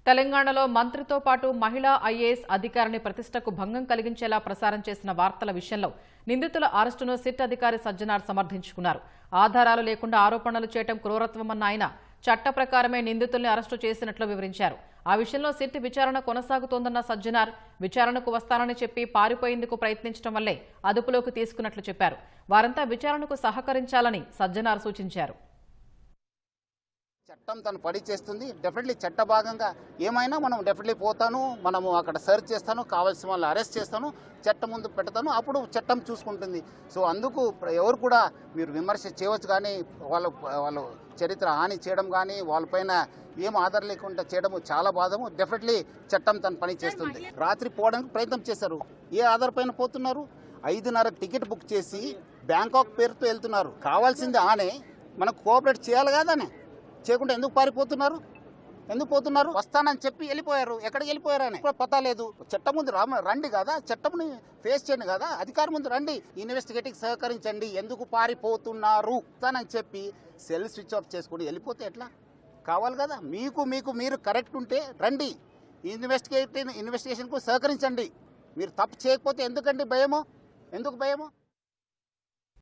తెలంగాణలో మంత్రితో పాటు మహిళా ఐఏఎస్ అధికారిని ప్రతిష్టకు భంగం కలిగించేలా ప్రసారం చేసిన వార్తల విషయంలో నిందితుల అరెస్టును సిట్ అధికారి సజ్జనార్ సమర్థించుకున్నారు. ఆధారాలు లేకుండా ఆరోపణలు చేయడం క్రూరత్వమన్న ఆయన చట్ట ప్రకారమే నిందితుల్ని అరెస్టు చేసినట్లు వివరించారు. ఆ విషయంలో సిట్ విచారణ కొనసాగుతోందన్న సజ్జనార్ విచారణకు వస్తానని చెప్పి పారిపోయేందుకు ప్రయత్నించడం వల్లే అదుపులోకి తీసుకున్నట్లు చెప్పారు. వారంతా విచారణకు సహకరించాలని సజ్జనార్ సూచించారు. చట్టం తను పని చేస్తుంది. డెఫినెట్లీ చట్ట భాగంగా ఏమైనా మనం డెఫినెట్లీ పోతాను, మనము అక్కడ సర్చ్ చేస్తాను, కావాల్సిన వాళ్ళని అరెస్ట్ చేస్తాను, చట్టం ముందు పెడతాను, అప్పుడు చట్టం చూసుకుంటుంది. సో అందుకు ఎవరు కూడా మీరు విమర్శ చేయవచ్చు, కానీ వాళ్ళు చరిత్ర హాని చేయడం కానీ వాళ్ళపైన ఏం ఆధారం లేకుండా చేయడం చాలా బాధము. డెఫినెట్లీ చట్టం తన పని చేస్తుంది. రాత్రి పోవడానికి ప్రయత్నం చేశారు. ఏ ఆధార్ పైన పోతున్నారు? 5:30 టికెట్ బుక్ చేసి బ్యాంకాక్ పేరుతో వెళ్తున్నారు. కావాల్సింది ఆనే మనకు కోఆపరేట్ చేయాలి కాదనే, చేయకుండా ఎందుకు పారిపోతున్నారు? ఎందుకు పోతున్నారు? వస్తానని చెప్పి వెళ్ళిపోయారు. ఎక్కడికి వెళ్ళిపోయారు అని కూడా పతా లేదు. చట్టం ముందు రండి కదా, చట్టంని ఫేస్ చేయండి కదా, అధికారం ముందు రండి, ఇన్వెస్టిగేటింగ్ సహకరించండి. ఎందుకు పారిపోతున్నారు అని చెప్పి సెల్ స్విచ్ ఆఫ్ చేసుకుని వెళ్ళిపోతే ఎట్లా? కావాలి కదా, మీరు కరెక్ట్ ఉంటే రండి, ఇన్వెస్టిగేషన్కు సహకరించండి. మీరు తప్పు చేయకపోతే ఎందుకండి భయము? ఎందుకు భయము?